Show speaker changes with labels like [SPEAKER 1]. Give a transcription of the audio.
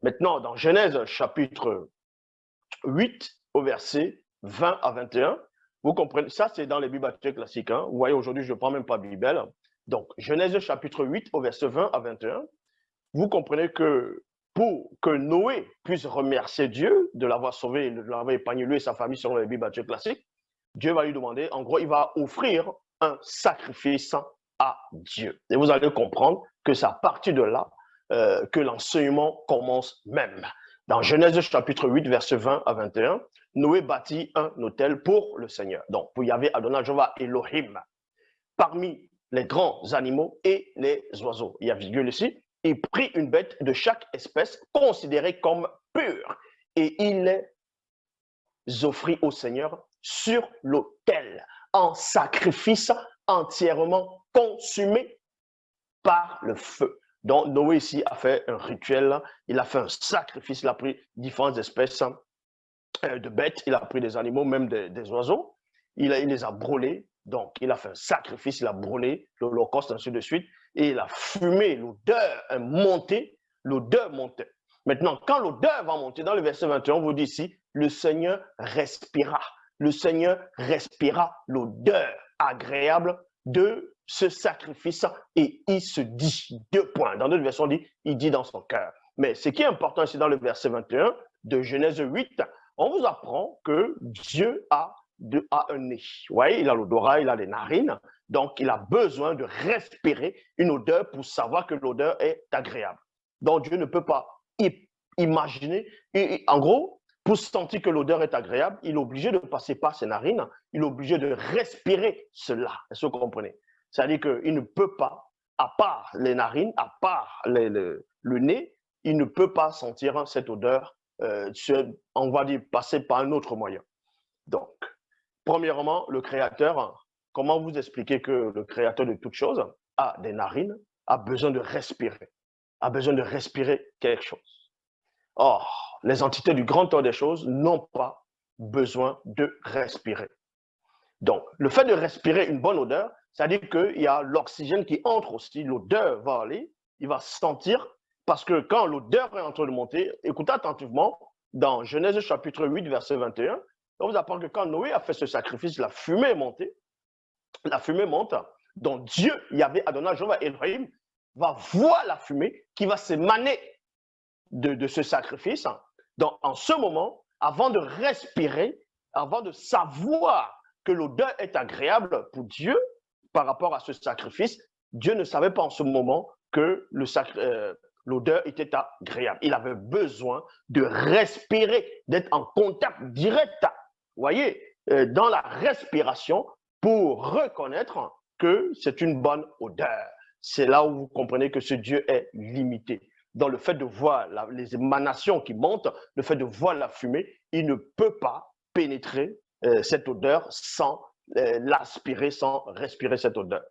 [SPEAKER 1] Maintenant, dans Genèse chapitre 8, au verset 20 à 21, vous comprenez, ça c'est dans les Bibles classiques. Hein. Vous voyez, aujourd'hui, je ne prends même pas Bible. Donc, Genèse chapitre 8, au verset 20 à 21, vous comprenez que pour que Noé puisse remercier Dieu de l'avoir sauvé, de l'avoir épargné lui et sa famille selon les Bibles classiques, Dieu va lui demander, en gros, il va offrir un sacrifice à Dieu. Et vous allez comprendre que c'est à partir de là que l'enseignement commence même. Dans Genèse chapitre 8, verset 20 à 21, Noé bâtit un autel pour le Seigneur. Donc, pour Yahvé Adonai Jéhovah Elohim, parmi les grands animaux et les oiseaux. Il y a virgule ici. Il prit une bête de chaque espèce considérée comme pure et il les offrit au Seigneur sur l'autel en sacrifice entièrement consumé par le feu. Donc Noé ici a fait un rituel, il a fait un sacrifice, il a pris différentes espèces de bêtes, il a pris des animaux, même des oiseaux, il les a brûlés. Donc, il a fait un sacrifice, il a brûlé l'holocauste, ainsi de suite, et il a fumé, l'odeur est montée, l'odeur montait. Maintenant, quand l'odeur va monter, dans le verset 21, on vous dit ici, le Seigneur respira l'odeur agréable de ce sacrifice et il se dit, deux points. Dans notre version, il dit dans son cœur. Mais ce qui est important ici dans le verset 21 de Genèse 8, on vous apprend que Dieu a un nez. Vous voyez, il a l'odorat, il a les narines. Donc, il a besoin de respirer une odeur pour savoir que l'odeur est agréable. Donc, Dieu ne peut pas imaginer. En gros, pour sentir que l'odeur est agréable, il est obligé de passer par ses narines. Il est obligé de respirer cela. Est-ce que vous comprenez? C'est-à-dire qu'il ne peut pas, à part les narines, à part le nez, il ne peut pas sentir cette odeur, on va dire, passer par un autre moyen. Donc, premièrement, le Créateur, comment vous expliquer que le Créateur de toutes choses a des narines, a besoin de respirer quelque chose. Or, les entités du grand ordre des choses n'ont pas besoin de respirer. Donc, le fait de respirer une bonne odeur, c'est-à-dire qu'il y a l'oxygène qui entre aussi, l'odeur va aller, il va sentir, parce que quand l'odeur est en train de monter, écoutez attentivement, dans Genèse chapitre 8, verset 21, on vous apprend que quand Noé a fait ce sacrifice, la fumée monte, donc Dieu, Yahvé Adonai Jéhovah Elohim, va voir la fumée qui va s'émaner de ce sacrifice. Donc en ce moment, avant de respirer, avant de savoir que l'odeur est agréable pour Dieu par rapport à ce sacrifice, Dieu ne savait pas en ce moment que l'odeur était agréable. Il avait besoin de respirer, d'être en contact direct, vous voyez, dans la respiration pour reconnaître que c'est une bonne odeur. C'est là où vous comprenez que ce Dieu est limité. Dans le fait de voir les émanations qui montent, le fait de voir la fumée, il ne peut pas pénétrer cette odeur sans l'aspirer, sans respirer cette odeur.